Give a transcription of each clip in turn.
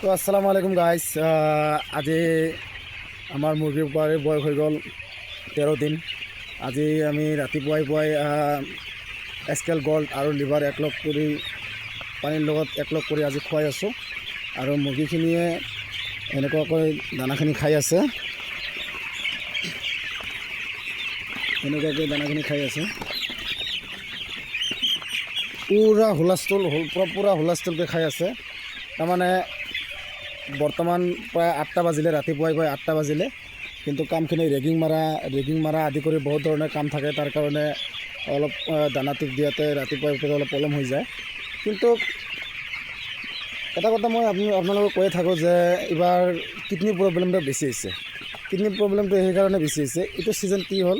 তো আসসালামু আলাইকুম গাইস। আজি আমাৰ মুৰ্গীৰ বয়স হৈ গ'ল 13 দিন। আজি আমি ৰাতিপুৱাই পুৱাই এস্কেল গোল্ড আৰু লিভাৰ একলগ কৰি পানীৰ লগত একলগ কৰি আজি খুৱাই আছোঁ। আৰু মুৰ্গীখিনিয়ে এনেকুৱাকৈ দানাখিনি খাই আছে, পুৰা হুলস্থুলকৈ খাই আছে। তাৰমানে বৰ্তমান প্ৰায় 8টা বাজিলে, ৰাতিপুৱাই 8টা বাজিলে, কিন্তু কামখিনি ৰেগিং মাৰা আদি কৰি বহুত ধৰণৰ কাম থাকে। তাৰ কাৰণে অলপ দানাটো দিয়াতে ৰাতিপুৱাই অলপ পলম হৈ যায়। কিন্তু এটা কথা মই আপোনালোকক কৈয়ে থাকোঁ যে এইবাৰ কিডনী প্ৰব্লেমটো বেছি হৈছে। কিডনী প্ৰব্লেমটো সেইকাৰণে বেছি হৈছে, এইটো ছিজন কি হ'ল,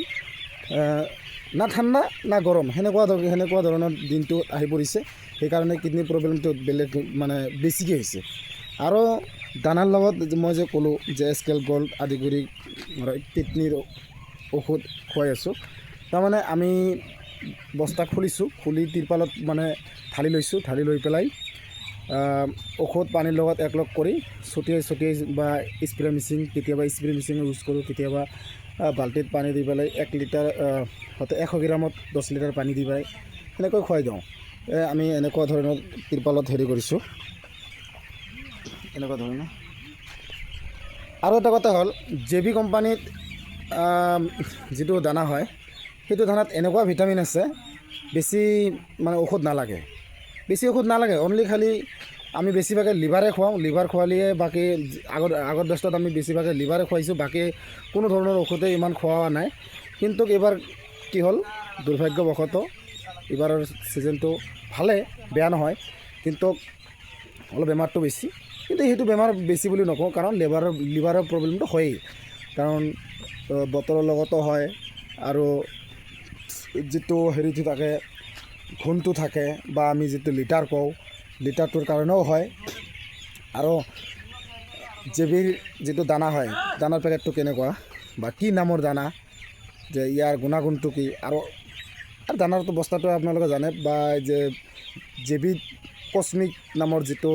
না ঠাণ্ডা না গৰম, সেনেকুৱা ধৰণৰ দিনটো আহি পৰিছে। সেইকাৰণে কিডনী প্ৰব্লেমটো বেলেগ মানে বেছিকৈ হৈছে। আৰু দানাৰ লগত মই যে ক'লোঁ যে এস্কেল গোল্ড আদি কৰি কিডনীৰ ঔষধ খুৱাই আছোঁ। তাৰমানে আমি বস্তা খুলি তিৰপালত মানে ঢালি লৈ পেলাই ঔষধ পানীৰ লগত একলগ কৰি ছটিয়াই বা স্প্ৰে মেচিন, কেতিয়াবা স্প্ৰে মেচিন ইউজ কৰোঁ, কেতিয়াবা বাল্টিত পানী দি পেলাই 1 লিটাৰ 100 গ্ৰামত 10 লিটাৰ পানী দি পেলাই সেনেকৈ খুৱাই দিওঁ। আমি এনেকুৱা ধৰণৰ তিৰপালত কৰিছোঁ, এনেকুৱা ধৰণৰ। আৰু এটা কথা হ'ল, JB কোম্পানীত যিটো দানা হয়, সেইটো দানাত এনেকুৱা ভিটামিন আছে, বেছি মানে ঔষধ নালাগে, অনলি খালি আমি বেছিভাগে লিভাৰে খুৱাওঁ। লিভাৰ খোৱালিয়ে বাকী আগৰ দস্তাত আমি বেছিভাগে লিভাৰে খুৱাইছোঁ, বাকী কোনো ধৰণৰ ঔষধে ইমান খোৱা নাই। কিন্তু এইবাৰ কি হ'ল, দুৰ্ভাগ্যবশতঃ এইবাৰৰ ছিজনটো ভালে, বেয়া নহয়, কিন্তু অলপ বেমাৰটো বেছি। কিন্তু সেইটো বেমাৰ বেছি বুলি নকওঁ, কাৰণ লিভাৰৰ প্ৰব্লেমটো হয়েই, কাৰণ বতৰৰ লগতো হয়। আৰু যিটো হেৰিটো থাকে, ঘোণটো থাকে, বা আমি যিটো লিটাৰ কওঁ, লিটাৰটোৰ কাৰণেও হয়। আৰু JBৰ যিটো দানা হয়, দানাৰ পেকেটটো কেনেকুৱা বা কি নামৰ দানা, যে ইয়াৰ গুণাগুণটো কি, আৰু দানাৰটো বস্তাটো আপোনালোকে জানে, বা যে JB কচমিক নামৰ যিটো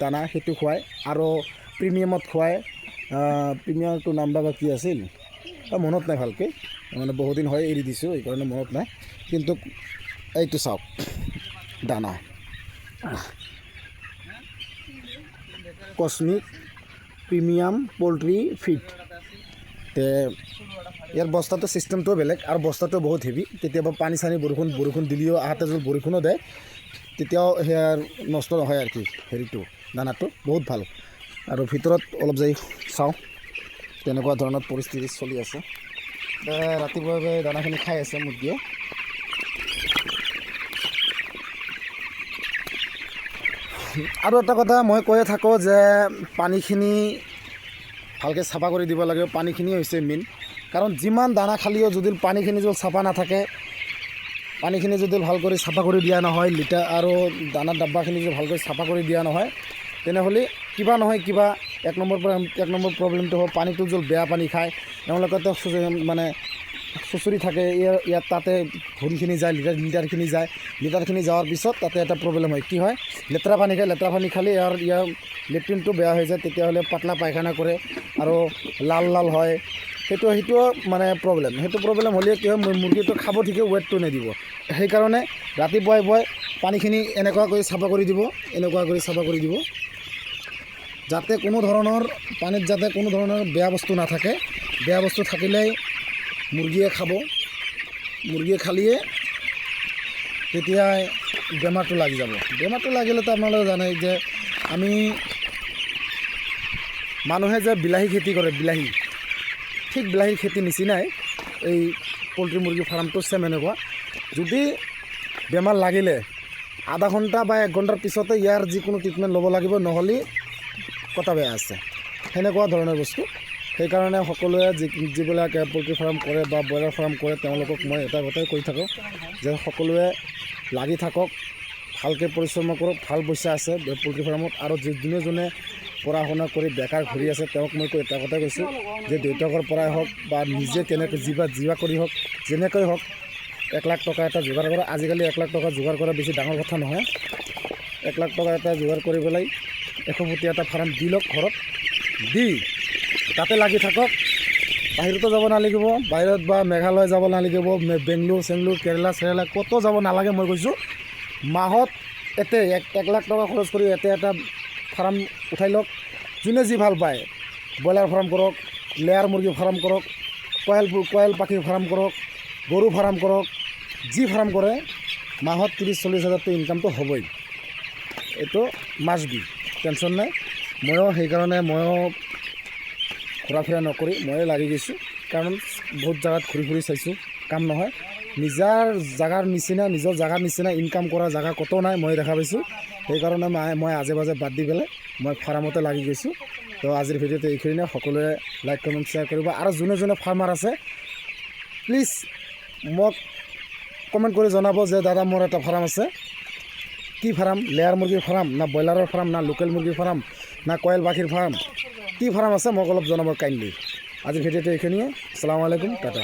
দানা সেইটো খুৱায়, আৰু প্ৰিমিয়ামত খুৱায়। প্ৰিমিয়ামটোৰ নাম বা কি আছিল মনত নাই ভালকৈ, মানে বহুত দিন হয় এৰি দিছোঁ, এইকাৰণে মনত নাই। কিন্তু এইটো চাওক দানা, কচমিক প্ৰিমিয়াম পল্ট্ৰি ফিড। ইয়াৰ বস্তাটো ছিষ্টেমটোও বেলেগ, আৰু বস্তাটো বহুত হেভি। কেতিয়াবা পানী চানী বৰষুণ দিলেও, আহোঁতে যদি বৰষুণো দেয়, তেতিয়াও সেয়াৰ নষ্ট নহয় আৰু কি, হেৰিটো দানাটো বহুত ভাল। আৰু ভিতৰত অলপ যাই চাওঁ, তেনেকুৱা ধৰণৰ পৰিস্থিতি চলি আছে। ৰাতিপুৱাই দানাখিনি খাই আছে মুৰ্গীয়ে। আৰু এটা কথা মই কৈয়ে থাকোঁ যে পানীখিনি ভালকৈ চাফা কৰি দিব লাগে। পানীখিনি হৈছে মেইন, কাৰণ যিমান দানা খালেও যদি পানীখিনি যদি চাফা নাথাকে, পানীখিনি যদি ভাল কৰি চাফা কৰি দিয়া নহয়, লিটাৰ আৰু দানাৰ ডাব্বাখিনি যদি ভালকৈ চাফা কৰি দিয়া নহয়, তেনেহ'লে কিবা নহয় কিবা এক নম্বৰ প্ৰব্লেমটো হ'ব। পানীটো যদি বেয়া পানী খায়, তেওঁলোকেতো মানে চুচৰি থাকে, ইয়াত তাতে ঘোণখিনি যায়, লিটাৰখিনি যোৱাৰ পিছত তাতে এটা প্ৰব্লেম হয়। কি হয়, লেতেৰা পানী খালে ইয়াৰ লেট্ৰিনটো বেয়া হৈ যায়, তেতিয়াহ'লে পাতলা পায়খানা কৰে আৰু লাল হয়। সেইটোও মানে প্ৰব্লেম। সেইটো প্ৰব্লেম হ'লে কি হয়, মুৰ্গীটো খাব ঠিকে, ৱেটটো নিদিব। সেইকাৰণে ৰাতিপুৱাই পানীখিনি এনেকুৱা কৰি চাফা কৰি দিব, যাতে কোনো ধৰণৰ পানীত কোনো ধৰণৰ বেয়া বস্তু নাথাকে। বেয়া বস্তু থাকিলেই মুৰ্গীয়ে খাব, মুৰ্গীয়ে খালিয়ে তেতিয়া বেমাৰটো লাগি যাব। বেমাৰটো লাগিলেতো আপোনালোকে জানে যে আমি মানুহে যে বিলাহী খেতি কৰে, ঠিক বিলাহী খেতিৰ নিচিনাই এই পল্ট্ৰি মুৰ্গী ফাৰ্মটো চেম এনেকুৱা। যদি বেমাৰ লাগিলে আধা ঘণ্টা বা 1 ঘণ্টাৰ পিছতে ইয়াৰ যিকোনো ট্ৰিটমেণ্ট ল'ব লাগিব, নহ'লে কথা বেয়া আছে, সেনেকুৱা ধৰণৰ বস্তু। সেইকাৰণে সকলোৱে যিবিলাক পল্ট্ৰি ফাৰ্ম কৰে বা ব্ৰইলাৰ ফাৰ্ম কৰে, তেওঁলোকক মই এটা কথাই কৈ থাকোঁ যে সকলোৱে লাগি থাকক, ভালকৈ পৰিশ্ৰম কৰক। ভাল পইচা আছে পল্ট্ৰি ফাৰ্মত। আৰু যোনে পঢ়া শুনা কৰি বেকাৰ ঘূৰি আছে, তেওঁক মই এটা কথাই কৈছোঁ যে দেউতাকৰ পৰাই হওক বা নিজে কেনেকৈ জিবা কৰি হওক, যেনেকৈ হওক 1 লাখ টকা এটা যোগাৰ কৰা। আজিকালি 1 লাখ টকা যোগাৰ কৰা বেছি ডাঙৰ কথা নহয়। 1 লাখ টকা এটা যোগাৰ কৰি পেলাই 100 ফুটি এটা ফাৰ্ম দি লওক ঘৰত, দি তাতে লাগি থাকক। বাহিৰতো যাব নালাগিব, বাহিৰত বা মেঘালয় যাব নালাগিব, বেংগলোৰ চেংগলোৰ কেৰেলা চেৰেলা ক'তো যাব নালাগে। মই কৈছোঁ মাহত এতে 1 লাখ টকা খৰচ কৰি এটা ফাৰ্ম উঠাই লওক। যোনে যি ভাল পায়, ব্ৰইলাৰ ফাৰ্ম কৰক, লেয়াৰ মুৰ্গী ফাৰ্ম কৰক, কয়েল পাখিৰ ফাৰ্ম কৰক, গৰু ফাৰ্ম কৰক, যি ফাৰ্ম কৰে মাহত 30-40 হাজাৰটো ইনকামটো হ'বই। এইটো মাছ বি টেনশ্যন নাই। ময়ো সেইকাৰণে ঘূৰা ফুৰা নকৰি ময়ে লাগি গৈছোঁ, কাৰণ বহুত জেগাত ঘূৰি ফুৰি চাইছোঁ, কাম নহয়। নিজৰ জেগাৰ নিচিনা ইনকাম কৰা জেগা ক'তো নাই, মই দেখা পাইছোঁ। সেইকাৰণে মই আজে বাজে বাদ দি পেলাই মই ফাৰ্মতে লাগি গৈছোঁ। তো আজিৰ ভিডিঅ'টো এইখিনিয়ে। সকলোৱে লাইক কমেণ্ট শ্বেয়াৰ কৰিব। আৰু যোনে ফাৰ্মাৰ আছে প্লিজ মোক কমেণ্ট কৰি জনাব যে দাদা মোৰ এটা ফাৰ্ম আছে। কি ফাৰ্ম? লেয়াৰ মুৰ্গীৰ ফাৰ্ম না ব্ৰইলাৰৰ ফাৰ্ম না লোকেল মুৰ্গীৰ ফাৰ্ম না কয়েল পাখিৰ ফাৰ্ম, কি ফাৰ্ম আছে মোক অলপ জনাব কাইণ্ডলি। আজিৰ ভিডিঅ'টো এইখিনিয়ে। আসসালামু আলাইকুম, টাটা।